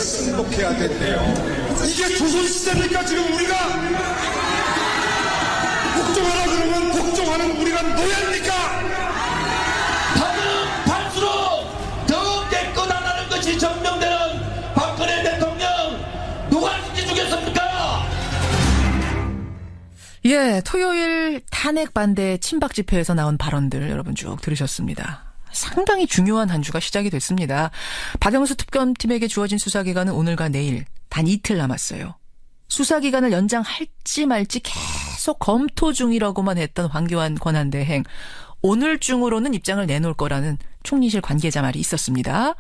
승복해야 된대요. 이게 조선시대입니까? 지금 우리가 복종하라 그러면 복종하는 우리가 노예입니까? 다른 갈수록 더 깨끗하다는 것이 증명되는 박근혜 대통령 누가 지켜주겠습니까? 예, 토요일 탄핵 반대 친박 집회에서 나온 발언들 여러분 쭉 들으셨습니다. 상당히 중요한 한 주가 시작이 됐습니다. 박영수 특검팀에게 주어진 수사기간은 오늘과 내일 단 이틀 남았어요. 수사기간을 연장할지 말지 계속 검토 중이라고만 했던 황교안 권한대행. 오늘 중으로는 입장을 내놓을 거라는 총리실 관계자 말이 있었습니다.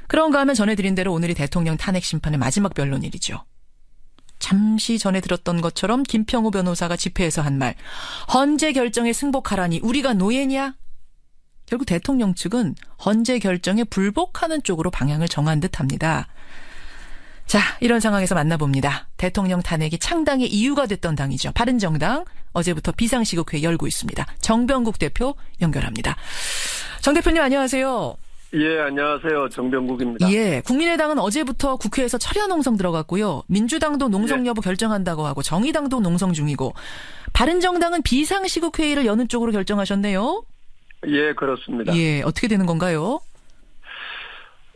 그런가 하면 전해드린 대로 오늘이 대통령 탄핵 심판의 마지막 변론일이죠. 잠시 전에 들었던 것처럼 김평우 변호사가 집회에서 한 말. 헌재 결정에 승복하라니 우리가 노예냐? 결국 대통령 측은 헌재 결정에 불복하는 쪽으로 방향을 정한 듯합니다. 자, 이런 상황에서 만나봅니다. 대통령 탄핵이 창당의 이유가 됐던 당이죠. 바른정당 어제부터 비상시국회 열고 있습니다. 정병국 대표 연결합니다. 정 대표님 안녕하세요. 예, 안녕하세요. 정병국입니다. 예, 국민의당은 어제부터 국회에서 철야 농성 들어갔고요. 민주당도 농성 여부 결정한다고 하고 정의당도 농성 중이고 바른정당은 비상시국회의를 여는 쪽으로 결정하셨네요. 예, 그렇습니다. 예, 어떻게 되는 건가요?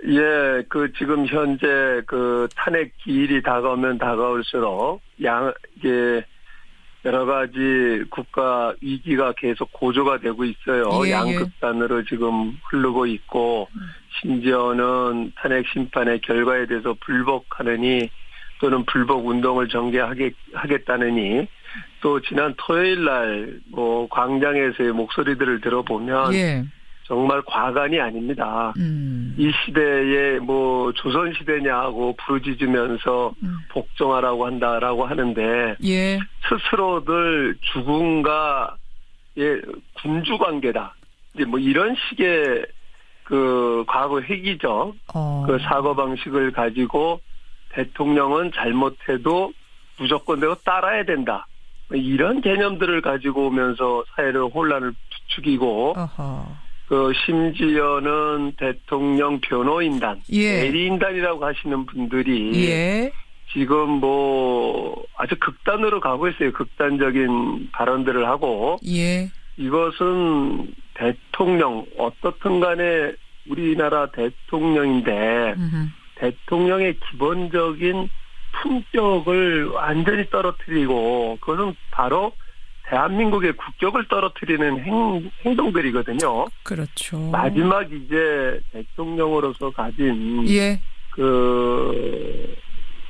예, 지금 현재 탄핵 기일이 다가오면 다가올수록 이게 여러 가지 국가 위기가 계속 고조가 되고 있어요. 예, 양극단으로 지금 흐르고 있고, 심지어는 탄핵 심판의 결과에 대해서 불복하느니 또는 불복 운동을 전개하겠다느니 또 지난 토요일 날 광장에서의 목소리들을 들어보면 정말 과간이 아닙니다. 이 시대에 조선 시대냐고 부르짖으면서 복종하라고 한다라고 하는데 스스로들 죽음과 군주 관계다. 이제 이런 식의 과거 회기적 사고 방식을 가지고 대통령은 잘못해도 무조건 내가 따라야 된다. 이런 개념들을 가지고 오면서 사회를 혼란을 부추기고 심지어는 대통령 변호인단, 대리인단이라고 하시는 분들이 지금 아주 극단으로 가고 있어요. 극단적인 발언들을 하고 이것은 대통령 어떻든 간에 우리나라 대통령인데 대통령의 기본적인 품격을 완전히 떨어뜨리고 그것은 바로 대한민국의 국격을 떨어뜨리는 행동들이거든요. 그렇죠. 마지막 이제 대통령으로서 가진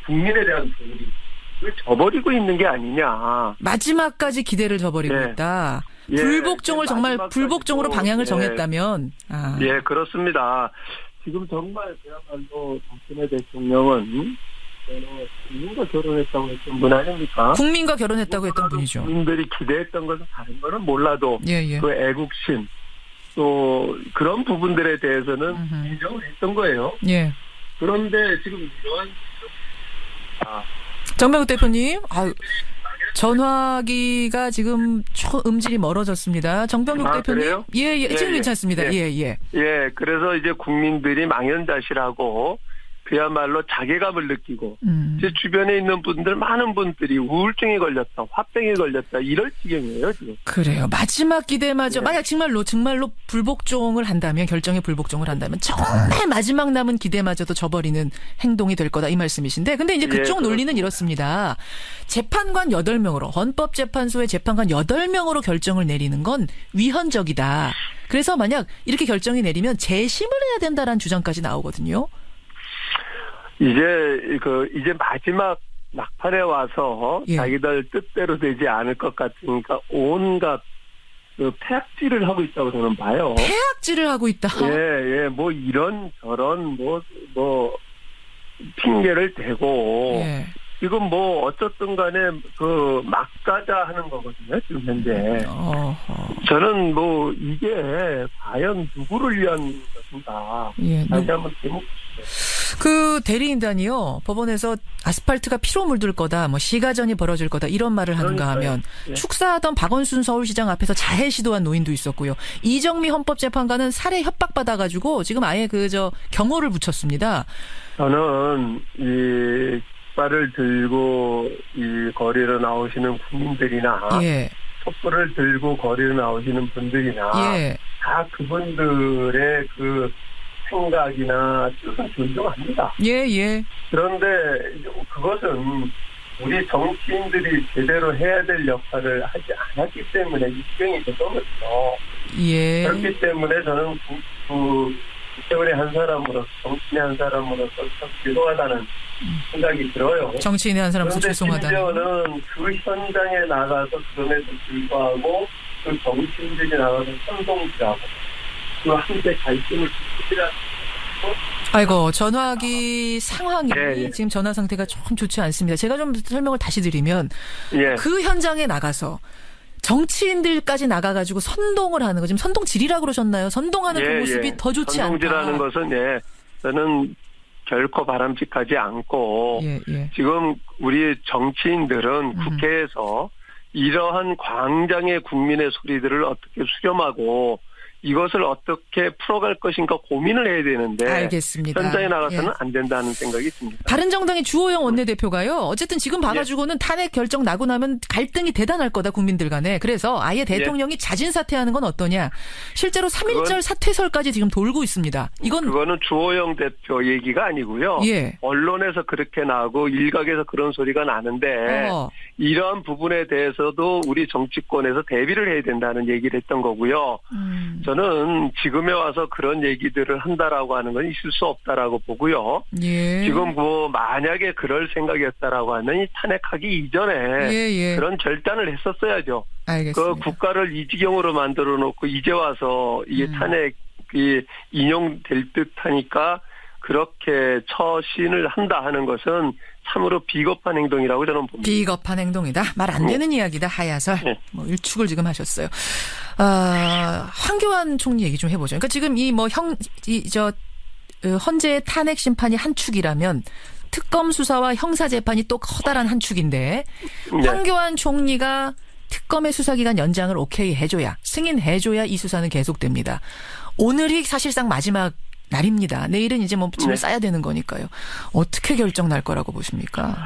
국민에 대한 도리를 저버리고 있는 게 아니냐. 마지막까지 기대를 저버리고 있다. 불복종을 정말 불복종으로 방향을 정했다면. 예, 그렇습니다. 지금 정말 그야말로 박근혜 대통령은 국민과 결혼했다고 했던 분 아닙니까? 국민과 결혼했다고 했던 분이죠. 국민들이 기대했던 것은 다른 거는 몰라도 그 애국심 또 그런 부분들에 대해서는 인정을 했던 거예요. 그런데 지금 이러한 정병국 대표님, 전화기가 지금 음질이 멀어졌습니다. 정병국 대표님. 그래요? 지금 괜찮습니다. 그래서 이제 국민들이 망연자실하고 그야말로 자괴감을 느끼고 제 주변에 있는 분들 많은 분들이 우울증에 걸렸다, 화병에 걸렸다 이럴 지경이에요 지금. 그래요. 마지막 기대마저 만약 정말로 불복종을 한다면 결정에 불복종을 한다면 정말 마지막 남은 기대마저도 저버리는 행동이 될 거다 이 말씀이신데 근데 이제 그쪽 논리는 이렇습니다. 재판관 8명으로 헌법재판소의 재판관 8명으로 결정을 내리는 건 위헌적이다. 그래서 만약 이렇게 결정이 내리면 재심을 해야 된다라는 주장까지 나오거든요. 이제 마지막 막판에 와서 자기들 뜻대로 되지 않을 것 같으니까 온갖 폐악질을 하고 있다고 저는 봐요. 폐악질을 하고 있다. 이런 저런 핑계를 대고 지금 어쨌든 간에 막 가자 하는 거거든요 지금 현재. 저는 이게 과연 누구를 위한 것인가 다시 한번 제목. 그 대리인단이요. 법원에서 아스팔트가 피로 물들 거다. 뭐 시가전이 벌어질 거다. 이런 말을 하는가 하면 축사하던 박원순 서울시장 앞에서 자해 시도한 노인도 있었고요. 이정미 헌법재판관은 살해 협박받아가지고 지금 아예 경호를 붙였습니다. 저는 이 깃발을 들고 이 거리로 나오시는 국민들이나 촛불을 들고 거리로 나오시는 분들이나 다 그분들의 그 생각이나 뜻은 존중합니다. 그런데 그것은 우리 정치인들이 제대로 해야 될 역할을 하지 않았기 때문에 입증이 된 거거든요. 그렇기 때문에 저는 국회의원의 한 사람으로서, 정치인의 한 사람으로서 참 죄송하다는 생각이 들어요. 정치인의 한 사람으로서 죄송하다는. 그런데 심지어는 그 현장에 나가서 그럼에도 불구하고 그 정치인들이 나가서 선동질하고 그 한때 갈등을 지키라. 아이고, 전화기 상황이 지금 전화 상태가 조금 좋지 않습니다. 제가 좀 설명을 다시 드리면 그 현장에 나가서 정치인들까지 나가가지고 선동을 하는 거, 지금 선동질이라고 그러셨나요? 선동하는 그 모습이 더 좋지 않다. 선동질하는 것은 저는 결코 바람직하지 않고 지금 우리 정치인들은 국회에서 이러한 광장의 국민의 소리들을 어떻게 수렴하고 이것을 어떻게 풀어갈 것인가 고민을 해야 되는데 알겠습니다. 현장에 나가서는 안 된다는 생각이 듭니다. 바른정당의 주호영 원내대표가요. 어쨌든 지금 봐가지고는 탄핵 결정 나고 나면 갈등이 대단할 거다 국민들 간에. 그래서 아예 대통령이 자진 사퇴하는 건 어떠냐. 실제로 3.1절 사퇴설까지 지금 돌고 있습니다. 그거는 주호영 대표 얘기가 아니고요. 언론에서 그렇게 나고 일각에서 그런 소리가 나는데 이러한 부분에 대해서도 우리 정치권에서 대비를 해야 된다는 얘기를 했던 거고요. 저는 지금에 와서 그런 얘기들을 한다라고 하는 건 있을 수 없다라고 보고요. 지금 만약에 그럴 생각이었다라고 하면 이 탄핵하기 이전에 그런 결단을 했었어야죠. 알겠습니다. 그 국가를 이 지경으로 만들어 놓고 이제 와서 이게 탄핵이 인용될 듯하니까 그렇게 처신을 한다 하는 것은 참으로 비겁한 행동이라고 저는 봅니다. 비겁한 행동이다. 말 안 되는 이야기다. 하야설. 일축을 지금 하셨어요. 황교안 총리 얘기 좀 해보죠. 그러니까 지금 헌재의 탄핵 심판이 한 축이라면 특검 수사와 형사 재판이 또 커다란 한 축인데 황교안 총리가 특검의 수사기간 연장을 오케이 해줘야, 승인해줘야 이 수사는 계속됩니다. 오늘이 사실상 마지막 날입니다. 내일은 이제 짐을 싸야 되는 거니까요. 어떻게 결정 날 거라고 보십니까?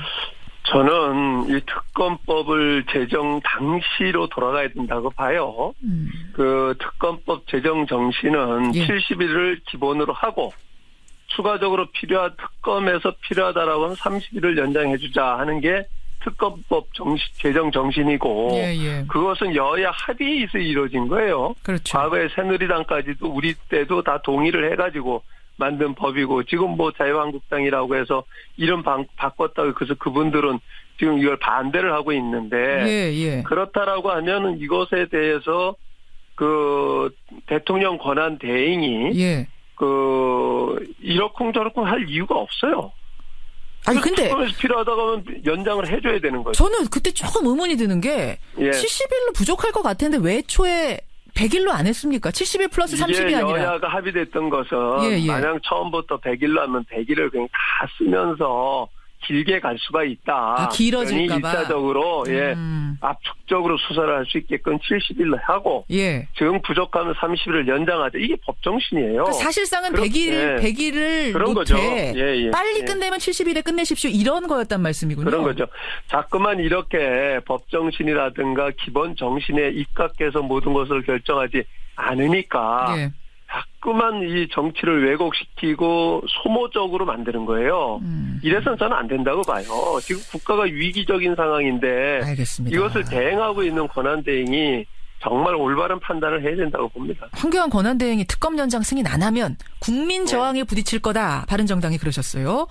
저는 이 특검법을 제정 당시로 돌아가야 된다고 봐요. 그 특검법 제정 정신은 70일을 기본으로 하고 추가적으로 특검에서 필요하다라고 하면 30일을 연장해주자 하는 게 특검법 제정 정신이고 그것은 여야 합의에서 이루어진 거예요. 그렇죠. 과거에 새누리당까지도 우리 때도 다 동의를 해가지고 만든 법이고 지금 자유한국당이라고 해서 이름 바꿨다고 그래서 그분들은 지금 이걸 반대를 하고 있는데 그렇다라고 하면 이것에 대해서 그 대통령 권한 대행이 이러쿵저러쿵 할 이유가 없어요. 아니 근데 필요하다고 하면 연장을 해줘야 되는 거죠. 저는 그때 조금 의문이 드는 게 70일로 부족할 것 같은데 왜 초에 100일로 안 했습니까? 70일 플러스 30이 아니라. 여야가 합의됐던 것은 만약 처음부터 100일로 하면 100일을 그냥 다 쓰면서 길게 갈 수가 있다. 길어질까 봐. 1차적으로 압축적으로 수사를 할 수 있게끔 70일로 하고 지금 부족하면 30일을 연장하자. 이게 법정신이에요. 그러니까 사실상은 100일을 그런 못해. 거죠. 빨리 끝내면 70일에 끝내십시오. 이런 거였단 말씀이군요. 그런 거죠. 자꾸만 이렇게 법정신이라든가 기본 정신에 입각해서 모든 것을 결정하지 않으니까 자꾸만 이 정치를 왜곡시키고 소모적으로 만드는 거예요. 이래서는 저는 안 된다고 봐요. 지금 국가가 위기적인 상황인데 알겠습니다. 이것을 대행하고 있는 권한대행이 정말 올바른 판단을 해야 된다고 봅니다. 황교안 권한대행이 특검 연장 승인 안 하면 국민 저항에 부딪힐 거다. 바른정당이 그러셨어요.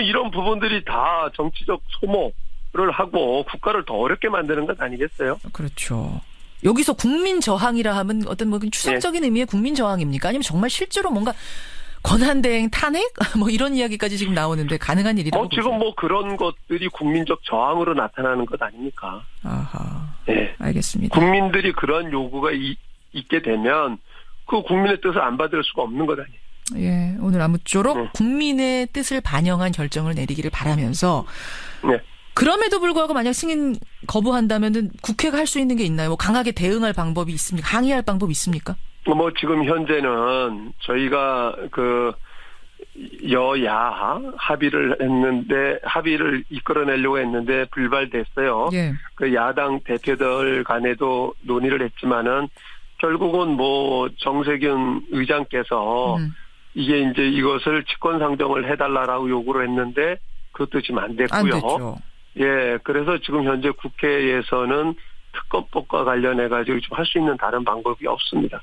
이런 부분들이 다 정치적 소모를 하고 국가를 더 어렵게 만드는 것 아니겠어요? 그렇죠. 여기서 국민 저항이라 하면 어떤 추상적인 의미의 국민 저항입니까? 아니면 정말 실제로 뭔가 권한대행 탄핵? 이런 이야기까지 지금 나오는데 가능한 일이라고 지금 그런 것들이 국민적 저항으로 나타나는 것 아닙니까? 아하. 알겠습니다. 국민들이 그런 요구가 있게 되면 그 국민의 뜻을 안 받을 수가 없는 것 아니에요. 예, 오늘 아무쪼록 국민의 뜻을 반영한 결정을 내리기를 바라면서 네. 그럼에도 불구하고 만약 승인 거부한다면은 국회가 할 수 있는 게 있나요? 뭐 강하게 대응할 방법이 있습니까? 항의할 방법이 있습니까? 뭐 지금 현재는 저희가 여야 합의를 이끌어내려고 했는데 불발됐어요. 예. 야당 대표들 간에도 논의를 했지만은 결국은 뭐 정세균 의장께서 이게 이제 이것을 직권상정을 해달라라고 요구를 했는데 그것도 지금 안 됐고요. 안 됐죠. 예, 그래서 지금 현재 국회에서는 특검법과 관련해가지고 좀 할 수 있는 다른 방법이 없습니다.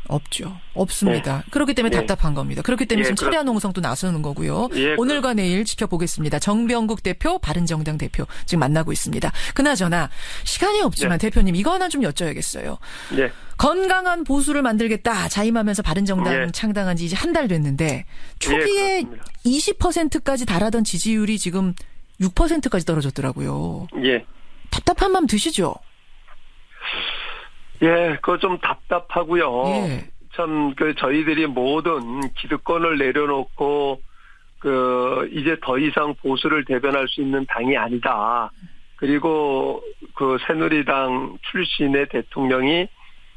없습니다. 네. 그렇기 때문에 네. 답답한 겁니다. 그렇기 때문에 지금 철야 농성도 나서는 거고요. 오늘과 내일 지켜보겠습니다. 정병국 대표, 바른정당 대표 지금 만나고 있습니다. 그나저나 시간이 없지만 대표님 이거 하나 좀 여쭤야겠어요. 네. 건강한 보수를 만들겠다 자임하면서 바른정당 창당한 지 이제 한 달 됐는데 초기에 20%까지 달하던 지지율이 지금 6%까지 떨어졌더라고요. 예. 답답한 마음 드시죠? 예, 그거 좀 답답하고요. 예. 참, 저희들이 모든 기득권을 내려놓고, 이제 더 이상 보수를 대변할 수 있는 당이 아니다. 그리고 새누리당 출신의 대통령이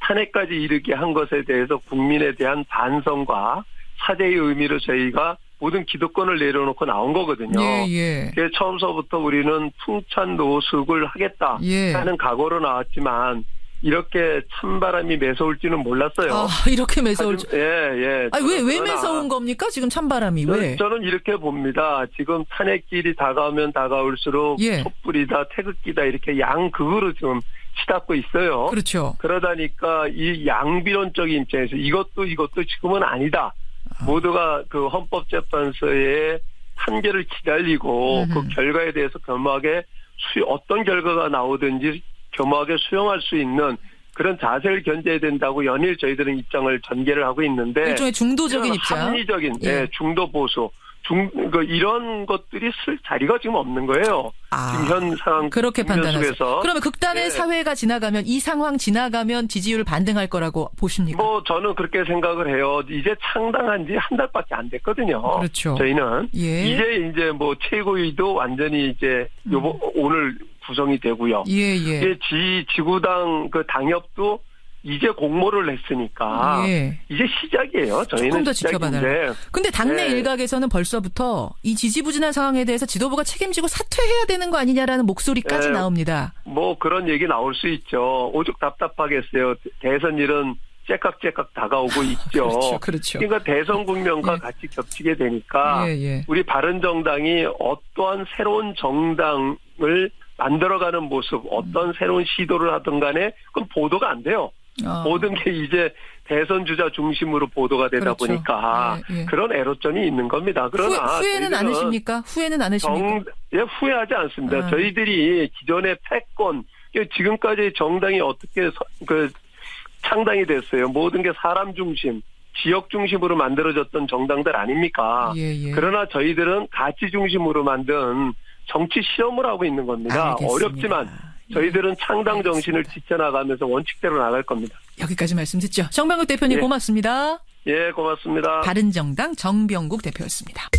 탄핵까지 이르게 한 것에 대해서 국민에 대한 반성과 사죄의 의미로 저희가 모든 기득권을 내려놓고 나온 거거든요. 예. 그래서 처음서부터 우리는 풍찬 노숙을 하겠다 하는 각오로 나왔지만 이렇게 찬바람이 매서울지는 몰랐어요. 아, 이렇게 매서울. 예. 아니, 왜 매서운 겁니까? 지금 찬바람이 왜? 저는 이렇게 봅니다. 지금 탄핵길이 다가오면 다가올수록 촛불이다, 태극기다 이렇게 양극으로 지금 치닫고 있어요. 그렇죠. 그러다니까 이 양비론적인 입장에서 이것도 지금은 아니다. 모두가 헌법재판소의 판결을 기다리고 그 결과에 대해서 겸허하게 어떤 결과가 나오든지 겸허하게 수용할 수 있는 그런 자세를 견제해야 된다고 연일 저희들은 입장을 전개를 하고 있는데 일종의 중도적인 입장, 합리적인 중도 보수, 이런 것들이 쓸 자리가 지금 없는 거예요. 지금 현 상황 그렇게 판단해서. 그러면 극단의 네. 사회가 지나가면 이 상황 지나가면 지지율 반등할 거라고 보십니까? 뭐 저는 그렇게 생각을 해요. 이제 창당한 지 한 달밖에 안 됐거든요. 그렇죠. 저희는 이제 뭐 최고위도 완전히 이제 오늘 구성이 되고요. 예. 지구당 당협도 이제 공모를 했으니까 이제 시작이에요. 저희는 조금 더 지켜봐달라. 근데 당내 일각에서는 벌써부터 이 지지부진한 상황에 대해서 지도부가 책임지고 사퇴해야 되는 거 아니냐라는 목소리까지 나옵니다. 뭐 그런 얘기 나올 수 있죠. 오죽 답답하겠어요. 대선 일은 째깍째깍 다가오고 있죠. 그렇죠. 그러니까 대선 국면과 같이 겹치게 되니까 우리 바른정당이 어떠한 새로운 정당을 만들어가는 모습, 어떤 새로운 시도를 하든 간에 그건 보도가 안 돼요. 모든 게 이제 대선 주자 중심으로 보도가 되다 보니까 그런 애로점이 있는 겁니다. 그러나 후회는 않으십니까? 후회하지 않습니다. 저희들이 기존의 패권, 지금까지 정당이 어떻게 창당이 됐어요. 모든 게 사람 중심, 지역 중심으로 만들어졌던 정당들 아닙니까? 그러나 저희들은 가치 중심으로 만든 정치 실험을 하고 있는 겁니다. 알겠습니다. 어렵지만 저희들은 창당 정신을 지켜나가면서 원칙대로 나갈 겁니다. 여기까지 말씀 듣죠. 정병국 대표님 고맙습니다. 예, 고맙습니다. 바른정당 정병국 대표였습니다.